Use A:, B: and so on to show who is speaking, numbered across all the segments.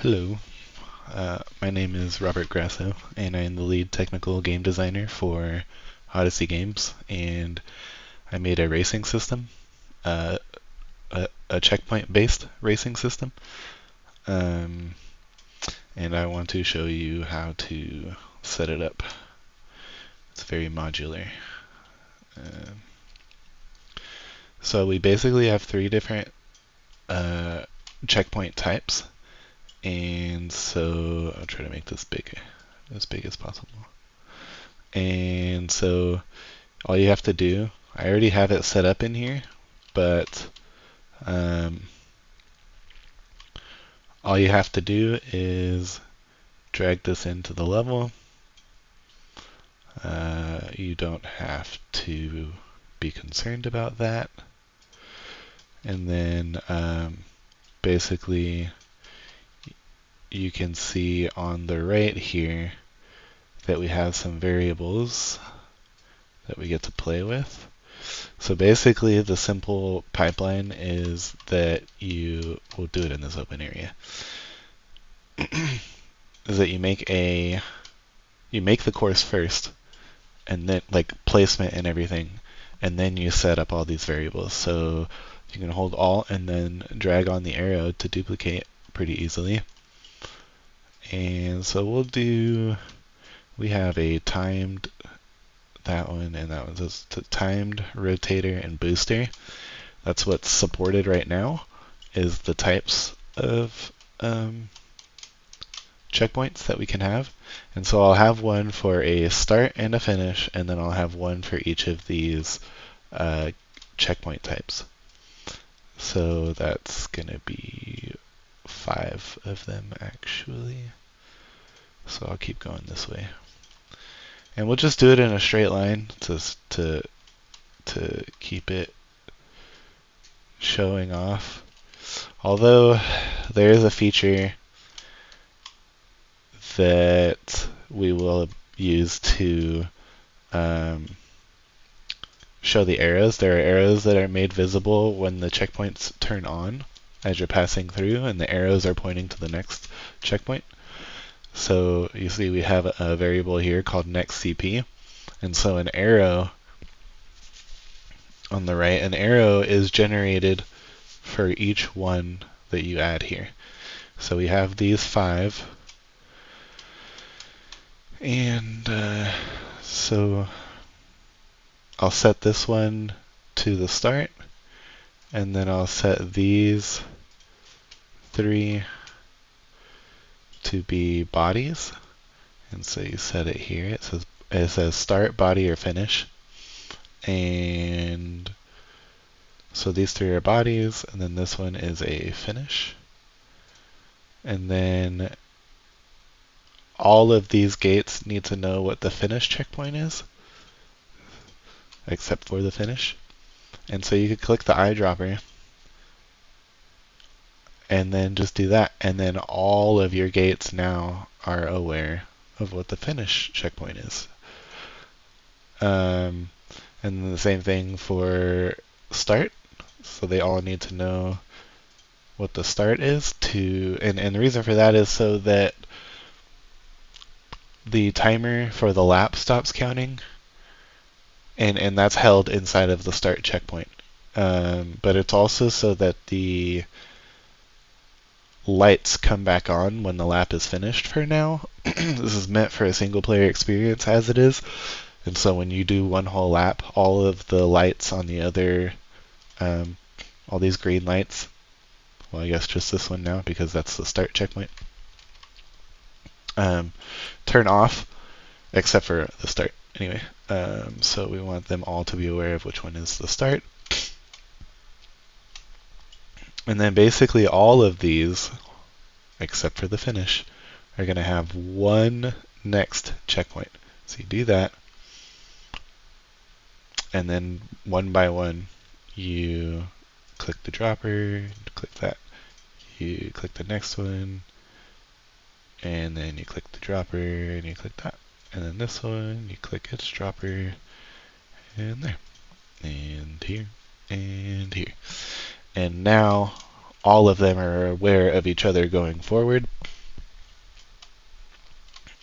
A: Hello, my name is Robert Grasso, and I am the lead technical game designer for Odyssey Games. And I made a racing system, uh, a checkpoint-based racing system, um, and I want to show you how to set it up. It's very modular. Um, so we basically have three different uh, checkpoint types, and so I'll try to make this as big as possible. And so all you have to do, I already have it set up in here, but um, all you have to do is drag this into the level. You don't have to be concerned about that. And then basically you can see on the right here that we have some variables that we get to play with. So basically the simple pipeline is that we'll do it in this open area, is that you make the course first, and then like placement and everything, and then you set up all these variables. So you can hold Alt and then drag on the arrow to duplicate pretty easily. And so we have a timed, that one, and that one's a timed rotator and booster. That's what's supported right now, is the types of checkpoints that we can have. And so I'll have one for a start and a finish, and then I'll have one for each of these checkpoint types. So that's going to be 5 of them actually. So I'll keep going this way. And we'll just do it in a straight line to keep it showing off. Although there is a feature that we will use to show the arrows. There are arrows that are made visible when the checkpoints turn on as you're passing through, and the arrows are pointing to the next checkpoint. So you see we have a variable here called nextCP, and so an arrow on the right, an arrow is generated for each one that you add here. So we have these 5, and so I'll set this one to the start, and then I'll set these 3 to be bodies. And so you set it here. It says start, body, or finish. And so these 3 are bodies, and then this one is a finish. And then all of these gates need to know what the finish checkpoint is, except for the finish. And so you could click the eyedropper and then just do that. And then all of your gates now are aware of what the finish checkpoint is. And then the same thing for start. So they all need to know what the start is and the reason for that is so that the timer for the lap stops counting, and that's held inside of the start checkpoint. But it's also so that the lights come back on when the lap is finished for now. This is meant for a single player experience as it is. And so when you do one whole lap, all of the lights on the other, all these green lights, well, I guess just this one now because that's the start checkpoint, turn off, except for the start. Anyway, so we want them all to be aware of which one is the start. And then basically all of these, except for the finish, are going to have one next checkpoint. So you do that, and then one by one, you click the dropper, click that, you click the next one, and then you click the dropper, and you click that. And then this one, you click its dropper, and there, and here, and here. And now all of them are aware of each other going forward.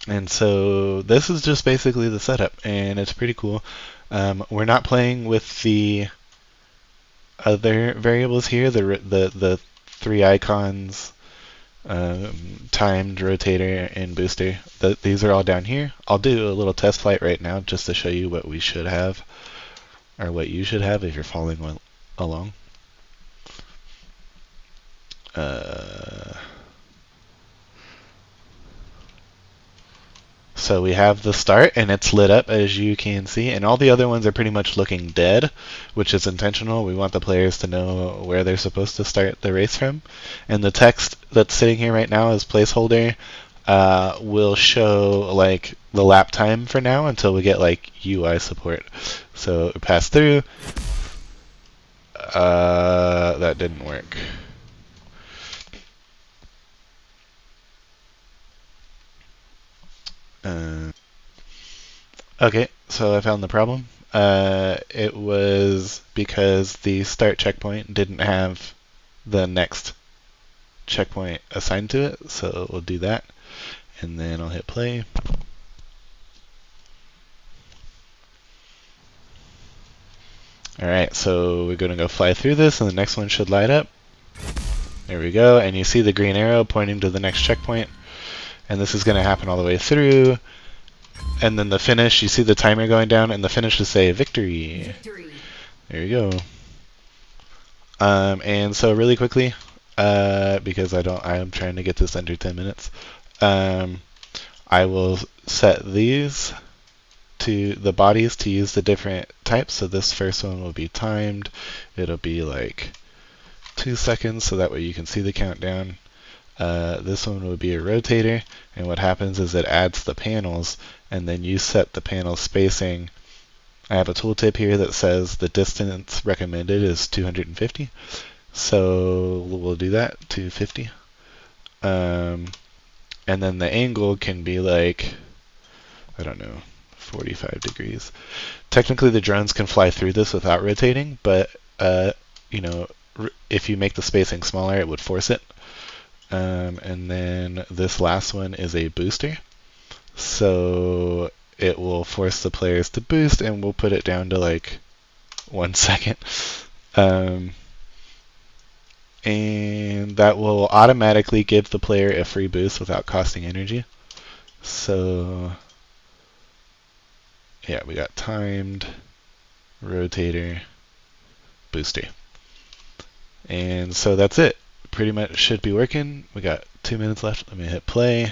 A: And so this is just basically the setup, and it's pretty cool. We're not playing with the other variables here, the three icons, timed, rotator, and booster. These are all down here. I'll do a little test flight right now just to show you what we should have, or what you should have if you're following along. So we have the start, and it's lit up as you can see, and all the other ones are pretty much looking dead, which is intentional. We want the players to know where they're supposed to start the race from. And the text that's sitting here right now as placeholder will show like the lap time for now until we get like UI support. So pass through. That didn't work. Okay, so I found the problem. It was because the start checkpoint didn't have the next checkpoint assigned to it, so we'll do that, and then I'll hit play. Alright, so we're going to go fly through this, and the next one should light up. There we go, and you see the green arrow pointing to the next checkpoint, and this is going to happen all the way through. And then the finish, you see the timer going down, and the finish will say victory. Victory. There you go. And so really quickly, because I'm trying to get this under 10 minutes, I will set these to the bodies to use the different types. So this first one will be timed. It'll be like 2 seconds, so that way you can see the countdown. This one will be a rotator, and what happens is it adds the panels, and then you set the panel spacing. I have a tooltip here that says the distance recommended is 250, so we'll do that, 250. And then the angle can be like, I don't know, 45 degrees. Technically the drones can fly through this without rotating, but you know, if you make the spacing smaller, it would force it. And then this last one is a booster. So it will force the players to boost, and we'll put it down to like 1 second. And that will automatically give the player a free boost without costing energy. So yeah, we got timed, rotator, booster. And so that's it. Pretty much should be working. We got 2 minutes left. Let me hit play.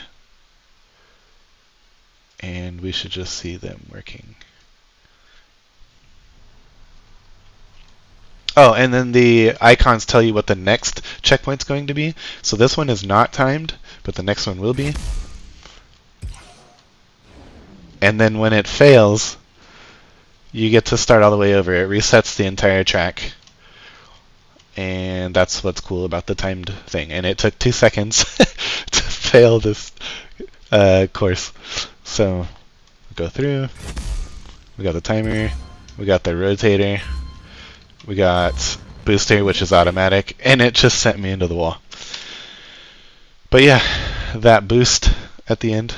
A: And we should just see them working. Oh, and then the icons tell you what the next checkpoint's going to be. So this one is not timed, but the next one will be. And then when it fails, you get to start all the way over. It resets the entire track. And that's what's cool about the timed thing. And it took 2 seconds to fail this course. So go through. We got the timer. We got the rotator. We got booster, which is automatic. And it just sent me into the wall. But yeah, that boost at the end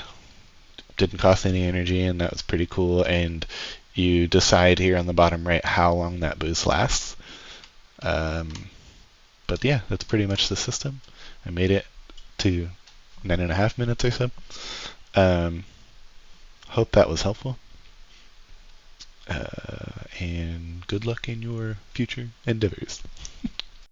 A: didn't cost any energy, and that was pretty cool. And you decide here on the bottom right how long that boost lasts. But yeah, that's pretty much the system. I made it to 9.5 minutes or so. Hope that was helpful. And good luck in your future endeavors.